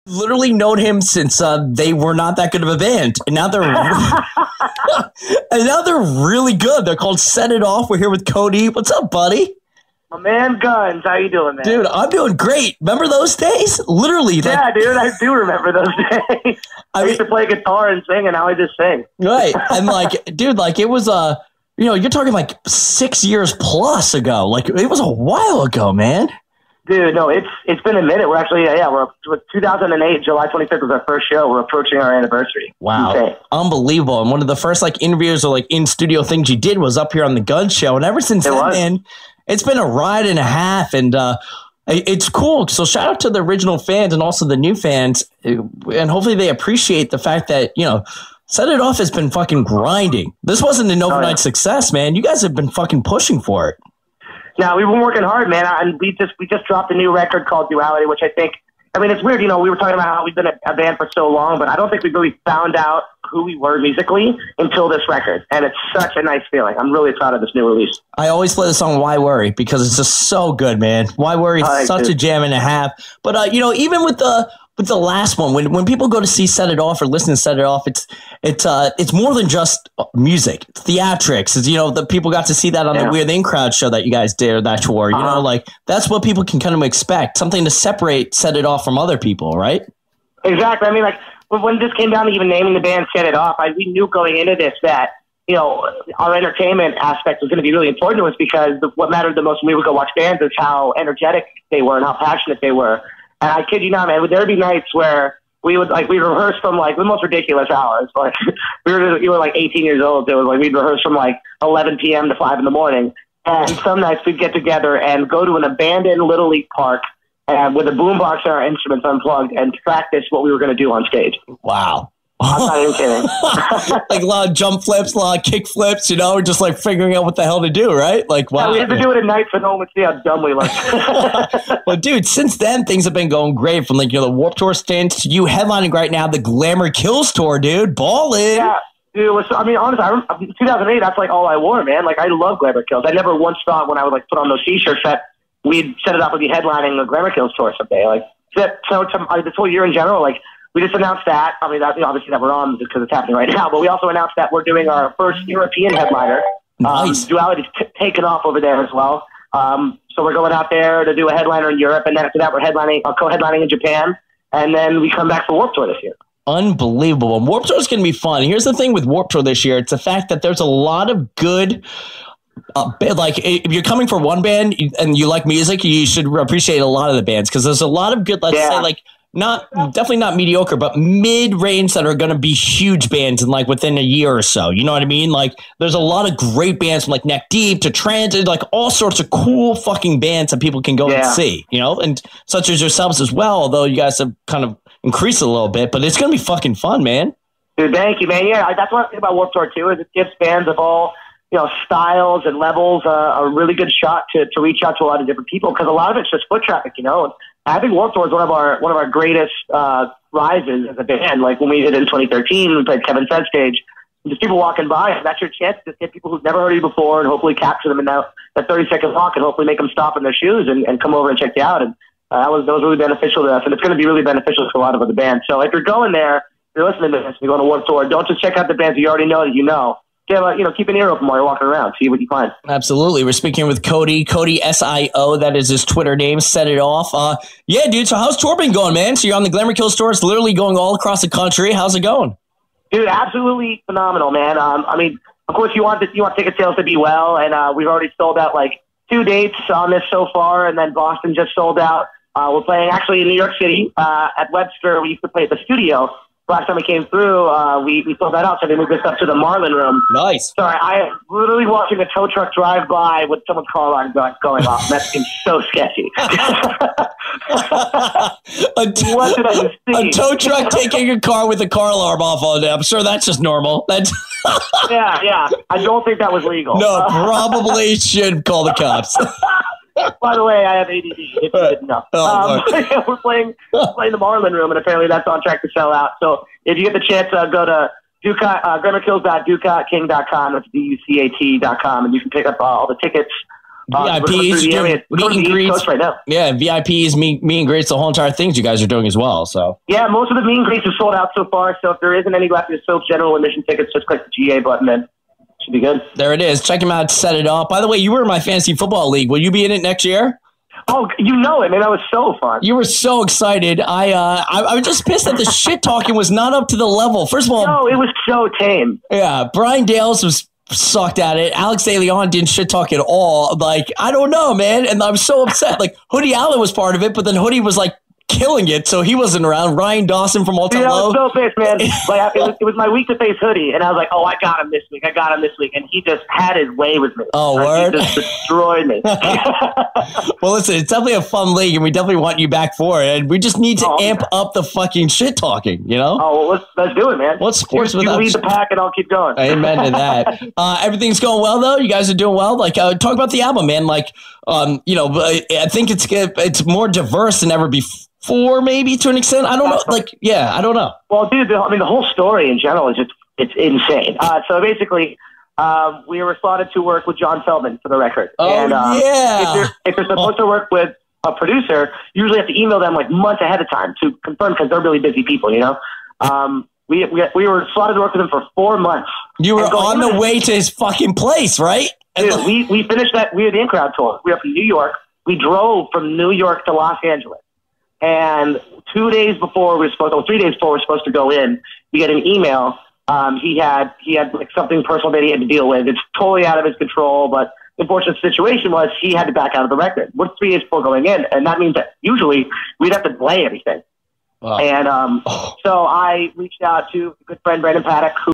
Literally known him since they were not that good of a band, and now they're really good. They're called Set It Off. We're here with Cody. What's up, buddy? My man Gunz, how you doing, man? Dude, I'm doing great. Remember those days? Literally. Yeah, dude, I do remember those days. I used to play guitar and sing, and now I just sing. Right, and dude, it was you're talking like 6 years plus ago. Like it was a while ago, man. Dude, no, it's been a minute. We're actually, we're 2008, July 25th was our first show. We're approaching our anniversary. Wow. Insane. Unbelievable. And one of the first interviews or in-studio things you did was up here on the Gunz Show. And ever since then, man, it's been a ride and a half. And it's cool. So shout out to the original fans and also the new fans. And hopefully they appreciate the fact that, Set It Off has been fucking grinding. This wasn't an overnight success, man. You guys have been fucking pushing for it. No, we've been working hard, man, and we just dropped a new record called Duality, which it's weird, we were talking about how we've been a band for so long, but I don't think we really found out who we were musically until this record, and it's such a nice feeling. I'm really proud of this new release. I always play the song Why Worry because it's just so good, man. Why Worry is such a jam and a half, but even with the last one, when people go to see Set It Off or listen to Set It Off, it's more than just music. It's theatrics. It's, the people got to see that on the Weird In Crowd show that you guys did, or that tour. That's what people can kind of expect. Something to separate Set It Off from other people, right? Exactly. I mean, when this came down to even naming the band Set It Off, we knew going into this that, our entertainment aspect was going to be really important to us because what mattered the most when we would go watch bands is how energetic they were and how passionate they were. And I kid you not, man, there would be nights where we would we rehearsed from the most ridiculous hours. You were 18 years old. It was we'd rehearse from 11 p.m. to 5 in the morning. And some nights we'd get together and go to an abandoned Little League park with a boombox and our instruments unplugged and practice what we were going to do on stage. Wow. I'm not even kidding. A lot of jump flips, a lot of kick flips, just figuring out what the hell to do, right? Wow. Yeah, we had to do it at night so no one would see how dumb we look. Well, dude, since then, things have been going great from the Warped Tour stints to you headlining right now the Glamour Kills tour, dude. Ballin'. Yeah, dude. Honestly, 2008, that's all I wore, man. I love Glamour Kills. I never once thought when I would put on those t-shirts that we'd set it up with be headlining the Glamour Kills tour someday. This whole year in general, we just announced that. Obviously that we're on because it's happening right now, but we also announced that we're doing our first European headliner. Nice. Duality's taken off over there as well. So we're going out there to do a headliner in Europe, and then after that we're co-headlining in Japan, and then we come back for Warped Tour this year. Unbelievable. Warped Tour is going to be fun. Here's the thing with Warped Tour this year. It's the fact that there's a lot of good... if you're coming for one band and you like music, you should appreciate a lot of the bands because there's a lot of good, definitely not mediocre, but mid-range that are going to be huge bands in within a year or so. You know what I mean? There's a lot of great bands from Neck Deep to Transit, all sorts of cool fucking bands that people can go and see, and such as yourselves as well, although you guys have kind of increased a little bit, but it's going to be fucking fun, man. Dude, thank you, man. Yeah, that's what I think about Warped Tour too, is it gives bands of all, styles and levels a really good shot to reach out to a lot of different people because a lot of it's just foot traffic, I think Warped Tour is one of our greatest rises as a band. When we did it in 2013, we played Kevin Said stage. Just people walking by, and that's your chance to get people who've never heard of you before and hopefully capture them in that 30-second walk and hopefully make them stop in their shoes and come over and check you out. And that was really beneficial to us, and it's going to be really beneficial to a lot of other bands. So if you're going there, if you're listening to this, you're going to Warped Tour, don't just check out the bands you already know that you know. Keep an ear open while you're walking around. See what you find. Absolutely. We're speaking with Cody SIO. That is his Twitter name. Set It Off. Yeah, dude. So how's tour been going, man? So you're on the Glamour Kills tour. It's literally going all across the country. How's it going? Dude, absolutely phenomenal, man. Of course, you want ticket sales to be well, and we've already sold out 2 dates on this so far, and then Boston just sold out. We're playing actually in New York City at Webster. We used to play at the Studio. Last time we came through, we filled that out, so they moved this up to the Marlin Room. Nice. Sorry, I am literally watching a tow truck drive by with someone's car alarm going off. That seems so sketchy. What did I just see? A tow truck taking a car with a car alarm off on it. I'm sure that's just normal. Yeah. I don't think that was legal. No, probably should call the cops. By the way, I have ADD, if you didn't know. We're playing the Marlin Room, and apparently that's on track to sell out. So if you get the chance, go to GlamourKills.ducatking.com. That's DUCAT.com, and you can pick up all the tickets VIPs, meet and greets right now. Yeah, VIPs, meet and greets, the whole entire things you guys are doing as well. So yeah, most of the meet and greets are sold out so far. So if there isn't any left, there's still general admission tickets. Just click the GA button and should be good. There it is. Check him out. Set it up. By the way, you were in my fantasy football league. Will you be in it next year? Oh, you know it, man. That was so fun. You were so excited. I was just pissed that the shit talking was not up to the level. First of all, no, it was so tame. Yeah, Brian Dales was sucked at it. Alex De Leon didn't shit talk at all. Like, I don't know, man. And I'm so upset. Like, Hoodie Allen was part of it, but then Hoodie was like killing it, so he wasn't around. Ryan Dawson from Ultra Low. I was so pissed, man. Like, it was my week to face Hoodie, and I was like, oh, I got him this week. And he just had his way with me. Oh, word? He just destroyed me. Well, listen, it's definitely a fun league, and we definitely want you back for it. And we just need to amp up the fucking shit talking, you know? Oh, well, let's do it, man. What's sports you without lead the pack, and I'll keep going. Amen to that. Everything's going well, though? You guys are doing well? Like, talk about the album, man. Like, I think it's more diverse than ever before, maybe, to an extent. I don't know. Like, yeah, I don't know. Well, dude, the whole story in general is it's insane. So basically, we were slotted to work with John Feldman for the record. Oh, and, yeah. If you're supposed to work with a producer, you usually have to email them like months ahead of time to confirm because they're really busy people, you know? We were slotted to work with him for 4 months. You were on the way to his fucking place, right? Dude, we finished that. We had the in-crowd tour. We were from New York. We drove from New York to Los Angeles. And 3 days before we were supposed to go in, we get an email. He had like something personal that he had to deal with. It's totally out of his control, but the unfortunate situation was he had to back out of the record. We're 3 days before going in, and that means that usually we'd have to delay everything. Wow. And so I reached out to a good friend, Brandon Paddock, who